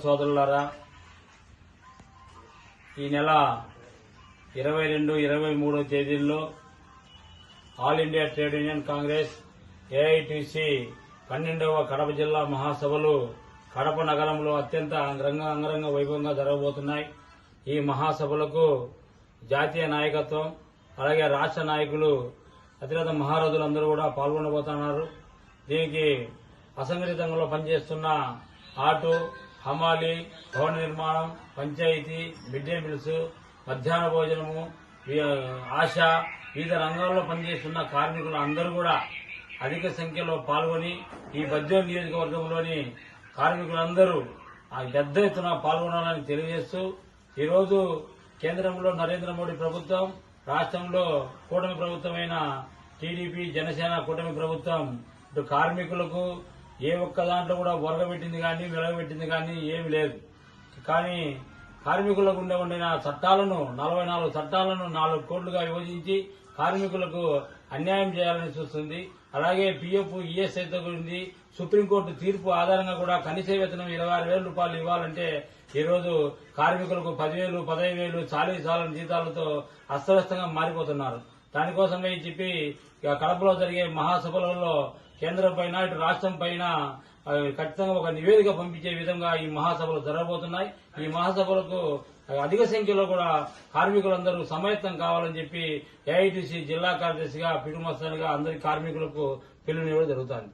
సోదరులారా, ఈ నెల 22, 23 తేదీల్లో all India trade union congress AITC 12వ కడప జిల్లా మహాసభలు కడప నగరంలో అత్యంత అంగరంగ వైభవంగా జరగబోతున్నాయి. ఈ మహాసభలకు జాతీయ నాయకత్వం అలాగే రాష్ట్ర నాయకులు అతిరథ మహారథులందరూ కూడా పాల్గొనబోతున్నారు. దీనికి అసంఘటితంగా పనిచేస్తున్న ఆటో, హమాలి, భవన నిర్మాణం, పంచాయతీ, మిడ్ డే మీల్స్, మధ్యాహ్న భోజనము, ఆశా, వివిధ రంగాల్లో పనిచేస్తున్న కార్మికులు అందరూ కూడా అధిక సంఖ్యలో పాల్గొని ఈ బద్వేలు నియోజకవర్గంలోని కార్మికులందరూ పెద్ద ఎత్తున పాల్గొనాలని తెలియజేస్తూ ఈరోజు కేంద్రంలో నరేంద్ర మోడీ ప్రభుత్వం, రాష్ట్రంలో కూటమి ప్రభుత్వమైన టీడీపీ, జనసేన కూటమి ప్రభుత్వం ఇటు కార్మికులకు ఏ ఒక్క దాంట్లో కూడా ఒరగబెట్టింది కానీ వెలగబెట్టింది కానీ ఏమి లేదు. కానీ కార్మికులకు ఉండిన చట్టాలను 44 చట్టాలను 4 కోట్లుగా విభజించి కార్మికులకు అన్యాయం చేయాలని చూస్తుంది. అలాగే పీఎఫ్, ఈఎస్ఐతో గురించి సుప్రీంకోర్టు తీర్పు ఆధారంగా కూడా కనీస వేతనం 26,000 రూపాయలు ఇవ్వాలంటే ఈరోజు కార్మికులకు 10,000, 15,000 చాలని జీతాలతో అస్తవ్యస్తంగా మారిపోతున్నారు. దానికోసమే చెప్పి కడపలో జరిగే మహాసభలలో కేంద్రం పైన ఇటు రాష్ట్రం పైన ఖచ్చితంగా ఒక నివేదిక పంపించే విధంగా ఈ మహాసభలు జరగబోతున్నాయి. ఈ మహాసభలకు అధిక సంఖ్యలో కూడా కార్మికులందరూ సమాయత్తం కావాలని చెప్పి ఏఐటీసీ జిల్లా కార్యదర్శిగా, పిడుమస్తానిగా అందరి కార్మికులకు పిలుపునివ్వడం జరుగుతుంది.